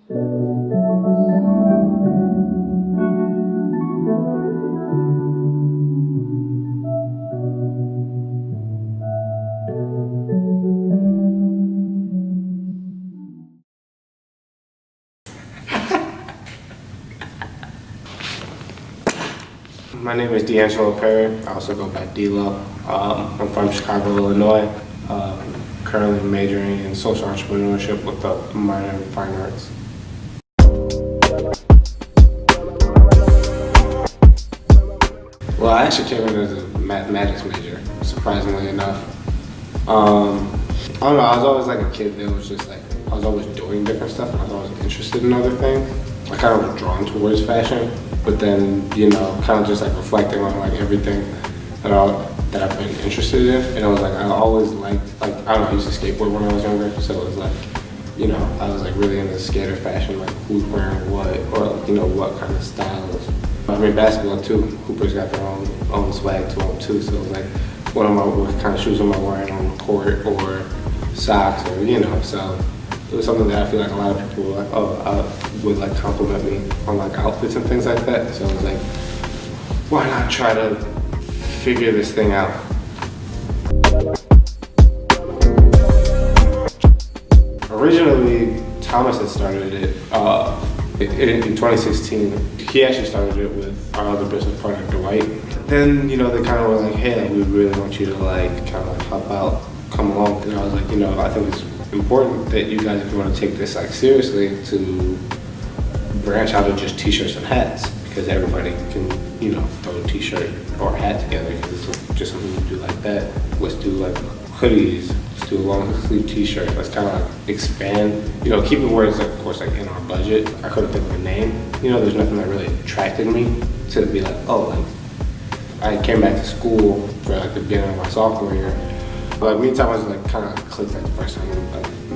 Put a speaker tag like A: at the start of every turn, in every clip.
A: My name is D'Angelo Perry. I also go by D-Lo. I'm from Chicago, Illinois. Currently majoring in social entrepreneurship with a minor in fine arts. Well, I actually came in as a mathematics major, surprisingly enough. I don't know, I was always like a kid that was just like, I was always doing different stuff and I was always interested in other things. I kind of was drawn towards fashion, but then, you know, kind of just like reflecting on like everything that I've been interested in. And I was like, I always liked, like, I don't know, I used to skateboard when I was younger, so it was like, you know, I was like really into skater fashion, like who's wearing what, or like, you know, what kind of styles. I mean, basketball too, Hoopers got their own swag to them too, so it was like, what kind of shoes am I wearing on the court, or socks, or, you know, so it was something that I feel like a lot of people were like, would like compliment me on like outfits and things like that. So I was like, why not try to figure this thing out? Originally, Thomas had started it in 2016. He actually started it with our other business partner, Dwight. Then, you know, they kind of were like, hey, like, we really want you to like kind of like help out, come along. And I was like, you know, I think it's important that you guys, if you want to take this like seriously, to branch out of just t-shirts and hats, because everybody can, you know, throw a t-shirt or a hat together, because it's just something you do like that. Let's do like hoodies, let's do a long sleeve t-shirt, let's kind of like expand, you know, keep it where it's like, of course, like in our budget. I couldn't think of a name, you know, there's nothing that really attracted me to be like, oh, like, I came back to school for like the beginning of my sophomore year. Like me and Thomas like kind of clicked like the first time we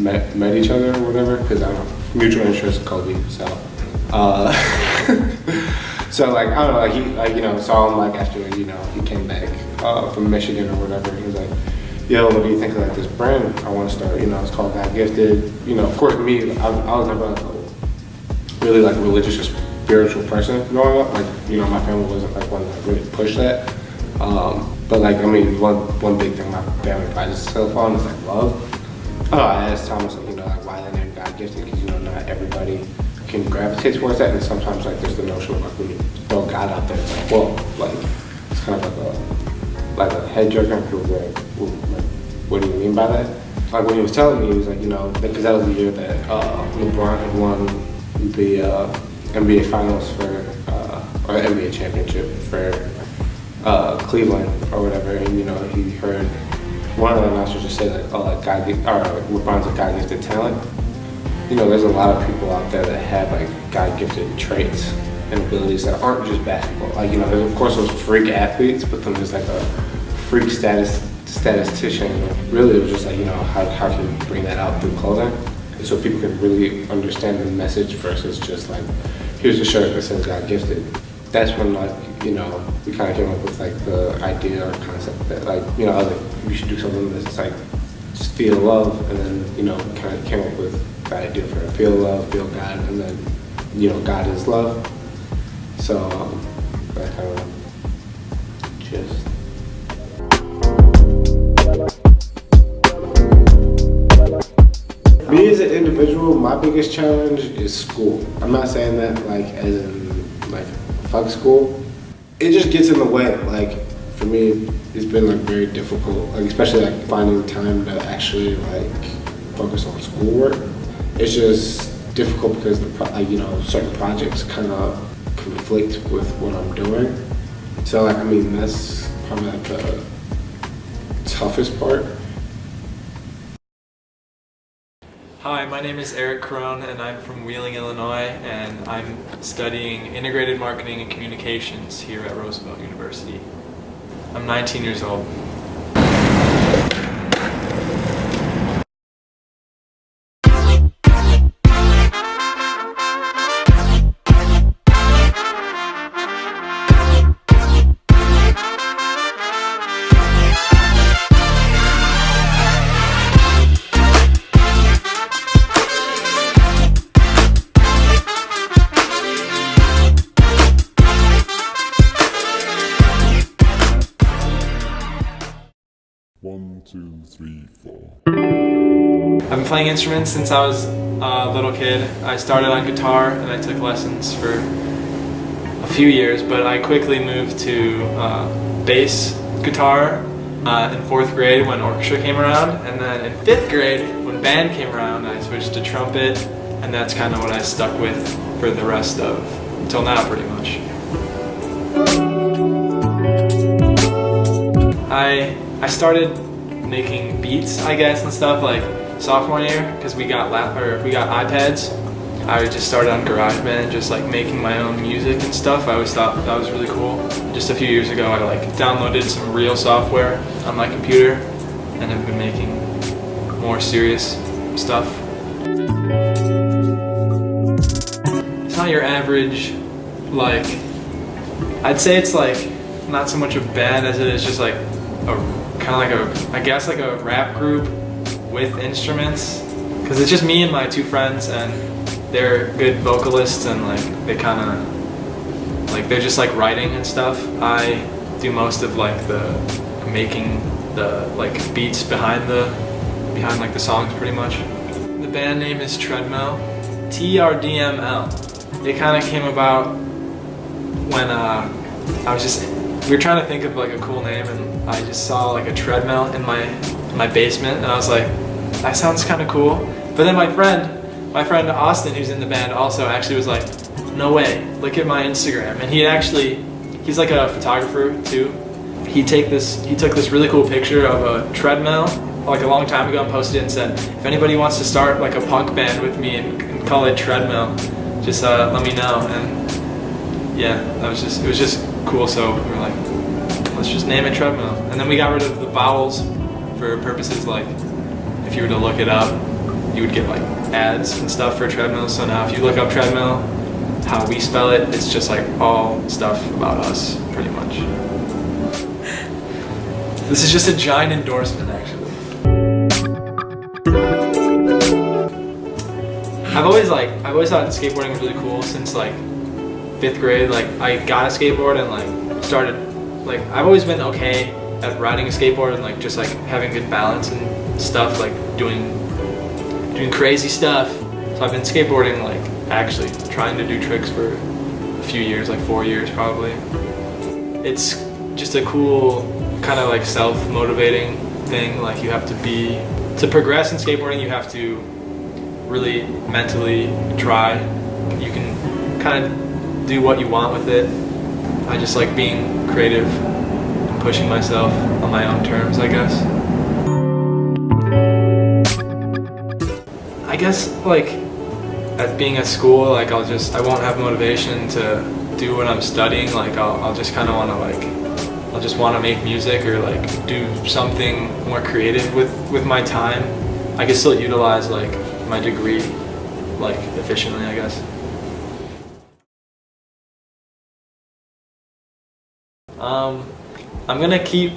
A: like, met each other or whatever, because I don't know, mutual interest, Kobe, so. So like, I don't know, like he, like, you know, saw him like after, you know, he came back from Michigan or whatever. He was like, yo, what do you think of like this brand I want to start? You know, it's called God Gifted. You know, of course me, I was never like a really like religious or spiritual person growing up. Like, you know, my family wasn't like one that really pushed that. But like, I mean, one big thing my family prides itself on is like love. I asked Thomas, like, you know, like why the name God Gifted, because, you know, not everybody can gravitate towards that, and sometimes like there's the notion of like when you throw God out there, it's like, well, like it's kind of like a head jerker. People were like, what do you mean by that? Like when he was telling me, he was like, you know, because that was the year that LeBron had won the NBA Finals for or NBA championship for Cleveland or whatever, and you know, he heard one of the announcers just say like, oh, like LeBron's a God gifted talent. You know, there's a lot of people out there that have like God-gifted traits and abilities that aren't just basketball. Like, you know, there's of course those freak athletes, but then there's like a freak statistician. Really, it was just like, you know, how can you bring that out through clothing? And so people can really understand the message versus just like, here's a shirt that says God-gifted. That's when, like, you know, we kind of came up with like the idea or concept that like, you know, like we should do something that's like just feel love, and then, you know, kind of came up with the idea for feel love, feel God, and then, you know, God is love. So that kind of just. Me as an individual, my biggest challenge is school. I'm not saying that like as in like fuck school. It just gets in the way. Like for me, it's been like very difficult, like especially like finding time to actually like focus on schoolwork. It's just difficult because you know, certain projects kind of conflict with what I'm doing. So like, I mean, that's probably like the toughest part.
B: Hi, my name is Eric Crone and I'm from Wheeling, Illinois, and I'm studying integrated marketing and communications here at Roosevelt University. I'm 19 years old.
C: 3, 4.
B: I've been playing instruments since I was a little kid. I started on guitar and I took lessons for a few years, but I quickly moved to bass guitar in 4th grade when orchestra came around, and then in 5th grade when band came around I switched to trumpet, and that's kind of what I stuck with for the rest of, until now pretty much. I started making beats, I guess, and stuff like sophomore year, because we got iPads. I just started on GarageBand, just like making my own music and stuff. I always thought that was really cool. Just a few years ago, I like downloaded some real software on my computer and have been making more serious stuff. It's not your average, like, I'd say it's like not so much a band as it is just like a kind of like I guess like a rap group with instruments, because it's just me and my 2 friends, and they're good vocalists, and like they kind of like they're just like writing and stuff. I do most of like the making the like beats behind like the songs pretty much. The band name is Treadmill, TRDML. It kind of came about when we were trying to think of like a cool name, and I just saw like a treadmill in my basement, and I was like, that sounds kind of cool. But then my friend Austin, who's in the band, also actually was like, no way, look at my Instagram. And he's like a photographer too. He took this really cool picture of a treadmill like a long time ago and posted it and said, if anybody wants to start like a punk band with me and call it Treadmill, just let me know. And yeah, it was just cool. So we were like, let's just name it Treadmill. And then we got rid of the vowels for purposes like if you were to look it up, you would get like ads and stuff for Treadmill. So now if you look up Treadmill, how we spell it, it's just like all stuff about us, pretty much. This is just a giant endorsement, actually. I've always thought skateboarding was really cool since like 5th grade. Like I got a skateboard and like started, like I've always been okay at riding a skateboard and like just like having good balance and stuff, like doing crazy stuff. So I've been skateboarding, like actually trying to do tricks for a few years, like 4 years probably. It's just a cool kind of like self-motivating thing. Like you have to progress in skateboarding, you have to really mentally try. You can kind of do what you want with it. I just like being creative and pushing myself on my own terms, I guess. I guess like at being at school, like I won't have motivation to do what I'm studying. Like I'll just kind of want to I'll just want to make music or like do something more creative with my time. I can still utilize like my degree like efficiently, I guess. I'm gonna keep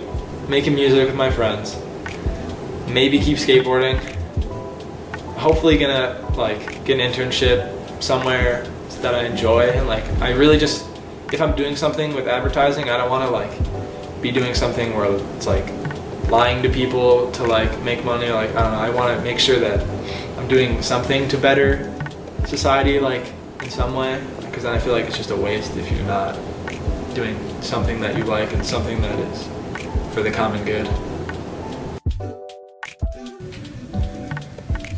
B: making music with my friends. Maybe keep skateboarding. Hopefully gonna like get an internship somewhere that I enjoy, and like I really just, if I'm doing something with advertising, I don't want to like be doing something where it's like lying to people to like make money. Like I don't know, I want to make sure that I'm doing something to better society, like in some way, because then I feel like it's just a waste if you're not doing something that you like and something that is for the common good.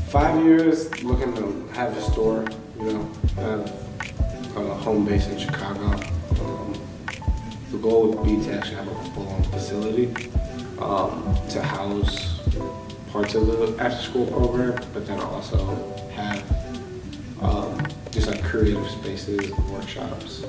A: 5 years looking to have a store, you know, have a home base in Chicago. The goal would be to actually have a full-on facility to house parts of the after-school program, but then also have just like creative spaces and workshops.